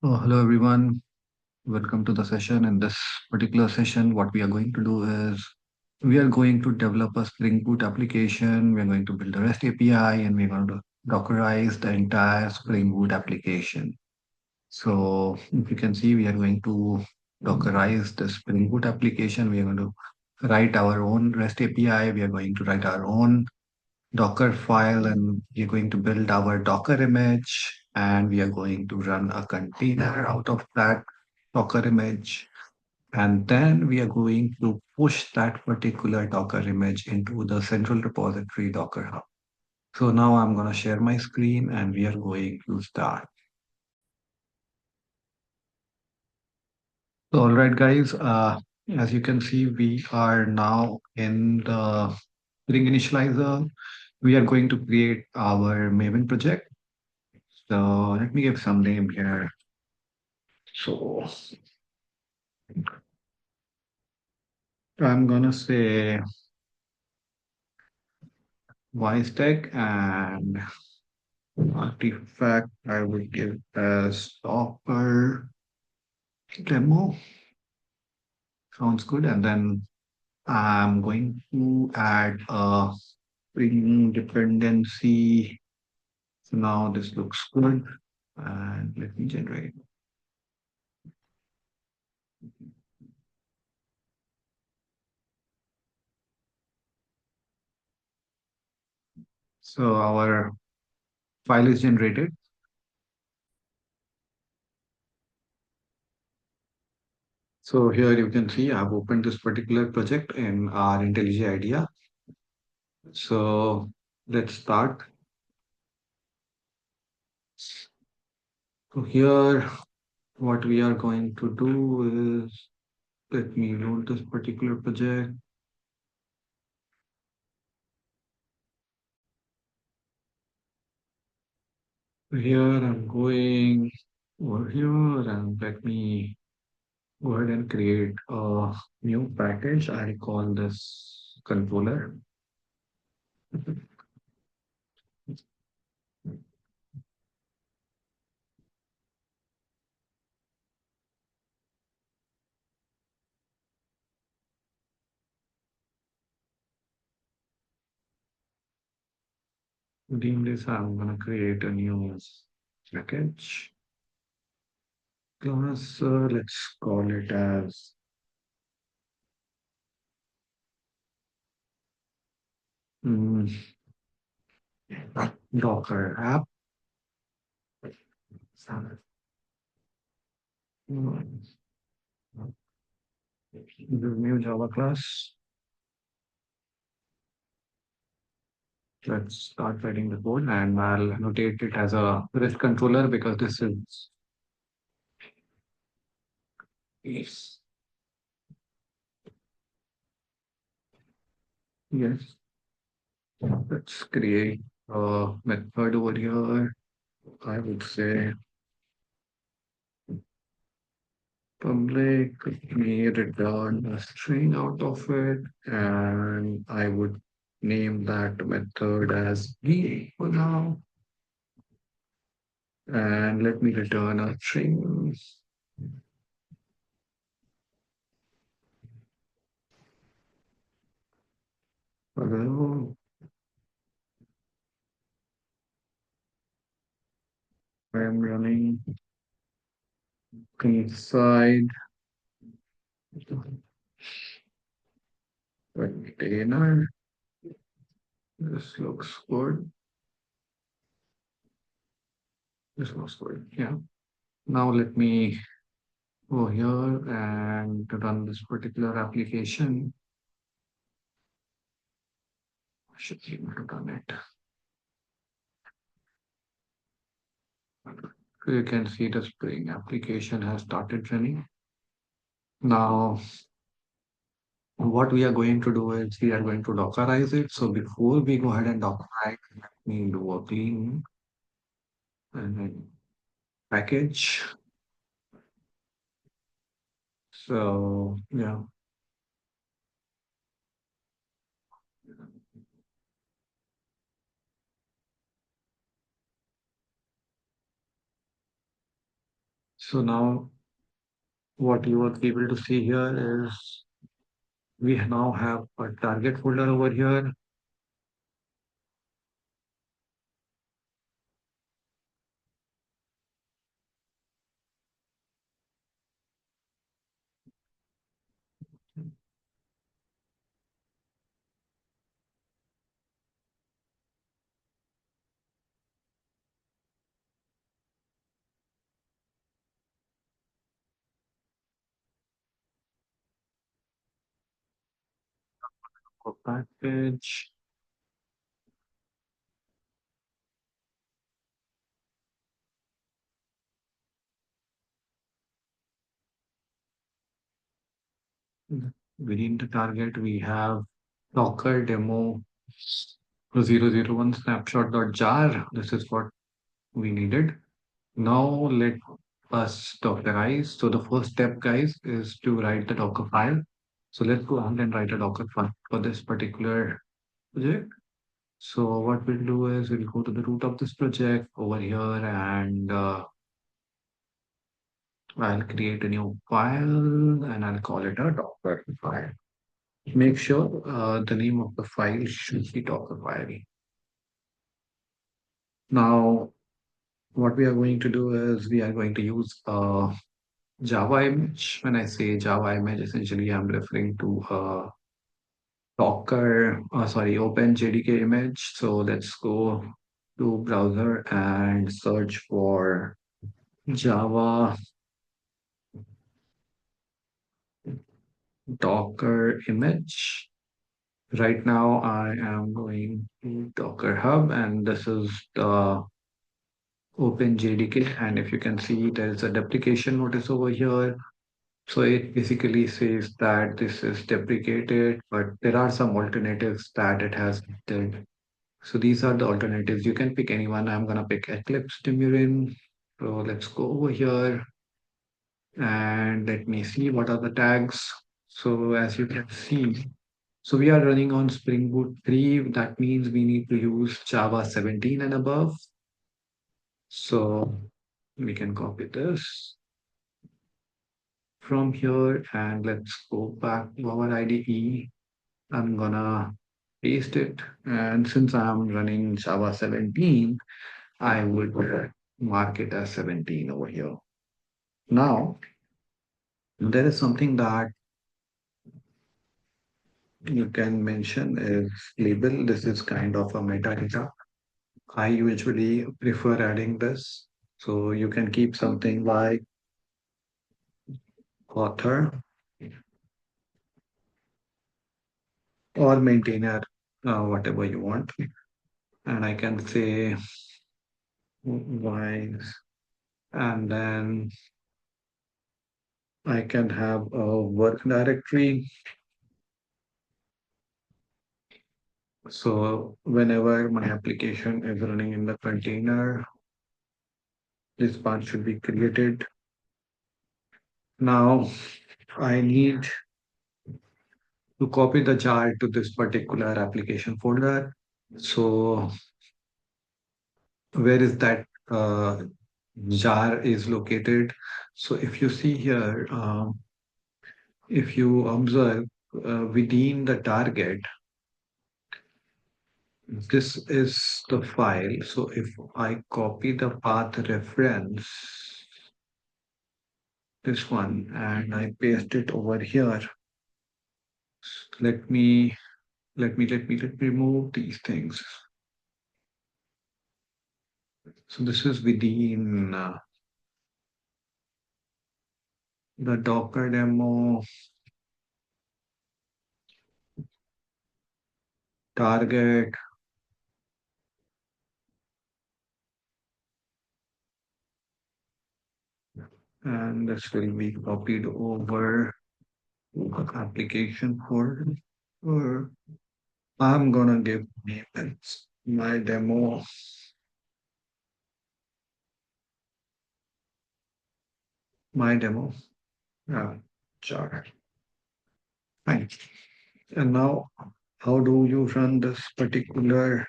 Hello everyone. Welcome to the session. In this particular session, what we are going to do is we are going to develop a Spring Boot application. We're going to build a REST API and we're going to Dockerize the entire Spring Boot application. So if you can see, we are going to Dockerize the Spring Boot application. We are going to write our own REST API. We are going to write our own Docker file and we're going to build our Docker image and we are going to run a container out of that Docker image. And then we are going to push that particular Docker image into the central repository Docker Hub. So now I'm going to share my screen and we are going to start. So, all right, guys, as you can see, we are now in the Spring Initializer. We are going to create our Maven project. So let me give some name here. So I'm gonna say Tech and artifact I will give as Docker demo. Sounds good. And then I'm going to add a Spring dependency. So now this looks good. And let me generate. So our file is generated. So here you can see I've opened this particular project in our IntelliJ IDEA. So let's start. So here, what we are going to do is, let me load this particular project. Here I'm going over here and let me go ahead and create a new package. I call this controller. Within this, I'm going to create a new package class. Let's call it as mm, Docker app. Mm, the new Java class. Let's start writing the code and I'll annotate it as a REST controller because this is yes. Yes. Let's create a method over here. I would say public may return a string out of it, and I would name that method as B for now. And let me return a string. Hello, I'm running inside container. This looks good. This looks good. Yeah. Now let me go here and run this particular application. I should be able to run it. So you can see the Spring application has started running. Now, what we are going to do is we are going to Dockerize it. So before we go ahead and Dockerize, let me do a clean and then package. So yeah. So now what you are able to see here is we now have a target folder over here. For package, within the target, we have Docker demo 001 snapshot.jar. This is what we needed. Now let us Dockerize. So the first step, guys, is to write the Docker file. So let's go ahead and write a Docker file for this particular project. So what we'll do is we'll go to the root of this project over here and I'll create a new file and I'll call it a Docker file. Make sure the name of the file should be Docker file. Now, what we are going to do is we are going to use a Java image. When I say Java image, essentially I'm referring to a OpenJDK image. So let's go to browser and search for Java Docker image. Right now, I am going to Docker Hub, and this is the OpenJDK. And if you can see, there's a deprecation notice over here. So it basically says that this is deprecated, but there are some alternatives that it has did. So these are the alternatives. You can pick anyone. I'm gonna pick Eclipse Timurin. So let's go over here and let me see what are the tags. So as you can see, so we are running on Spring Boot 3. That means we need to use Java 17 and above. So we can copy this from here and let's go back to our IDE. I'm gonna paste it. And since I'm running Java 17, I would mark it as 17 over here. Now, there is something that you can mention is label. This is kind of a metadata. I usually prefer adding this. So you can keep something like author or maintainer, whatever you want. And I can say wise, and then I can have a work directory. So whenever my application is running in the container, this part should be created. Now I need to copy the jar to this particular application folder. So where is that jar is located? So if you see here, if you observe within the target, this is the file. So if I copy the path reference, this one, and I paste it over here, let me let me remove these things. So this is within the Docker demo target, and this will be copied over application folder. Or I'm gonna give name as my demo uh, jar. Fine. And now, how do you run this particular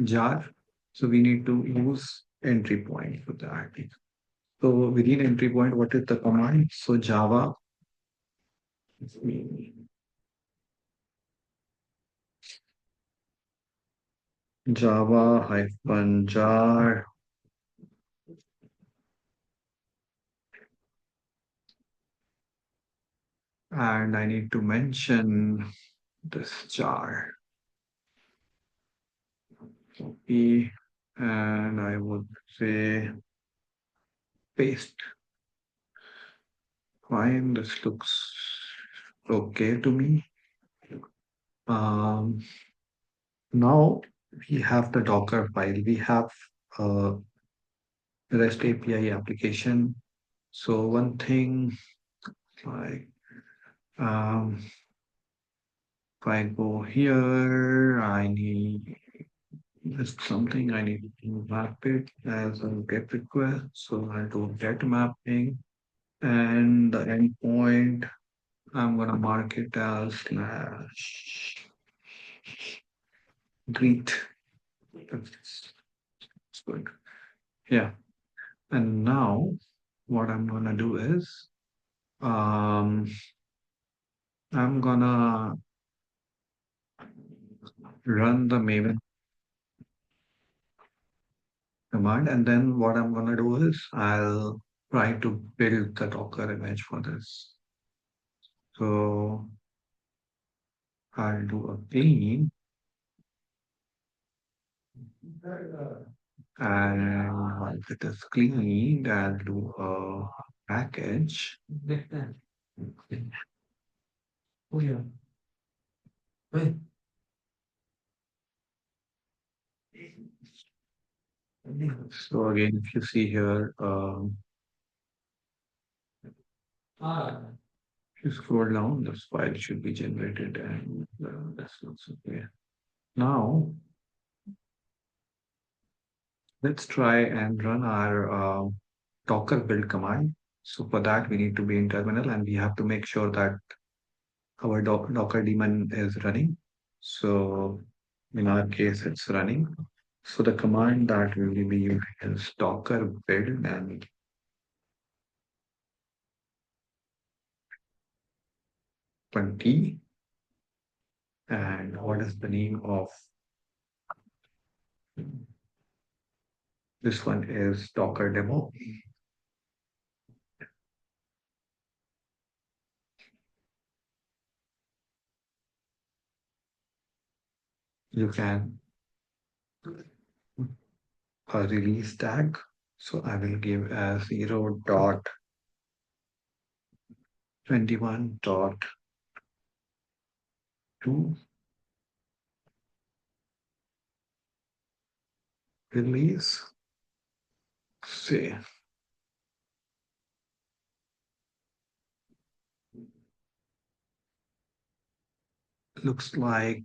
jar? So we need to use entry point for that. So within entry point, what is the command? So Java hyphen jar, and I need to mention this jar. Copy, and I would say paste. Fine, this looks okay to me. Um, Now we have the Docker file. We have a REST API application. So one thing, like if I go here, I need just something I need to map it as a GET request. So I'll do GET mapping, and the endpoint I'm gonna mark it as slash greet. That's good. Yeah. And now what I'm gonna do is um, I'm gonna run the Maven command, and then what I'm gonna do is I'll try to build the Docker image for this. So I'll do a clean, and once it is cleaned, I'll do a package. Oh yeah. So again, if you see here, if you scroll down, this file should be generated, and that's also okay. Now let's try and run our Docker build command. So for that, we need to be in terminal, and we have to make sure that our Docker daemon is running. So in our case, it's running. So the command that we will be using is Docker build and 20. And what is the name of this one is Docker demo. You can a release tag. So I will give as 0.21.2 release. Say looks like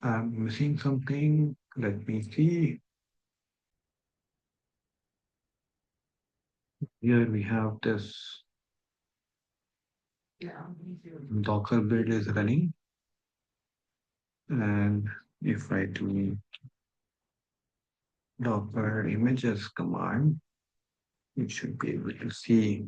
I'm missing something. Let me see. Here we have this Docker build is running. And if I do Docker images command, you should be able to see.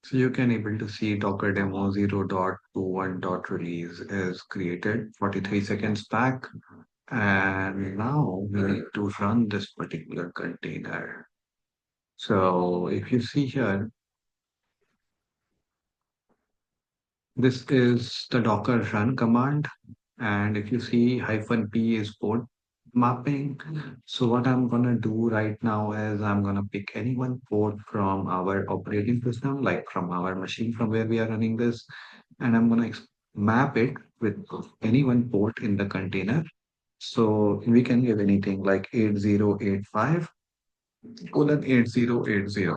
So you can able to see Docker demo 0.21.release is created 43 seconds back. And now we need to run this particular container. So if you see here, this is the Docker run command. And if you see -p is port mapping. So what I'm going to do right now is I'm going to pick any one port from our operating system, like from our machine from where we are running this. And I'm going to map it with any one port in the container. So we can give anything like 8085 colon 8080,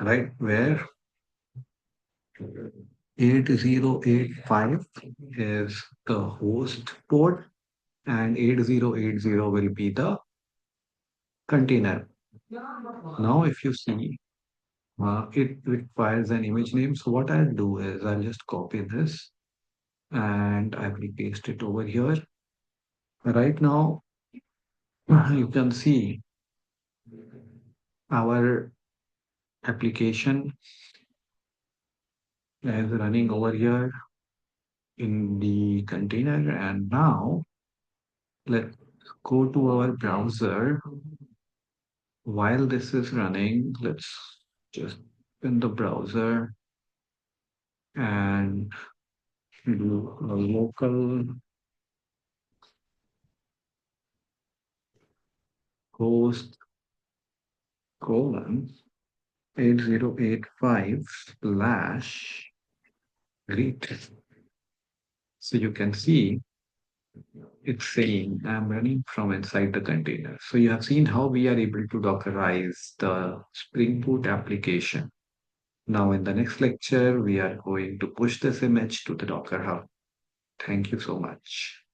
right? Where 8085 is the host port and 8080 will be the container. Now, if you see, it requires an image name. So what I'll do is I'll just copy this and I will paste it over here. Right now, You can see our application is running over here in the container. And now let's go to our browser. While this is running, let's just in the browser and do a local host colon 8085 slash greet. So you can see it's saying I'm running from inside the container. So you have seen how we are able to Dockerize the Spring Boot application. Now in the next lecture, we are going to push this image to the Docker Hub. Thank you so much.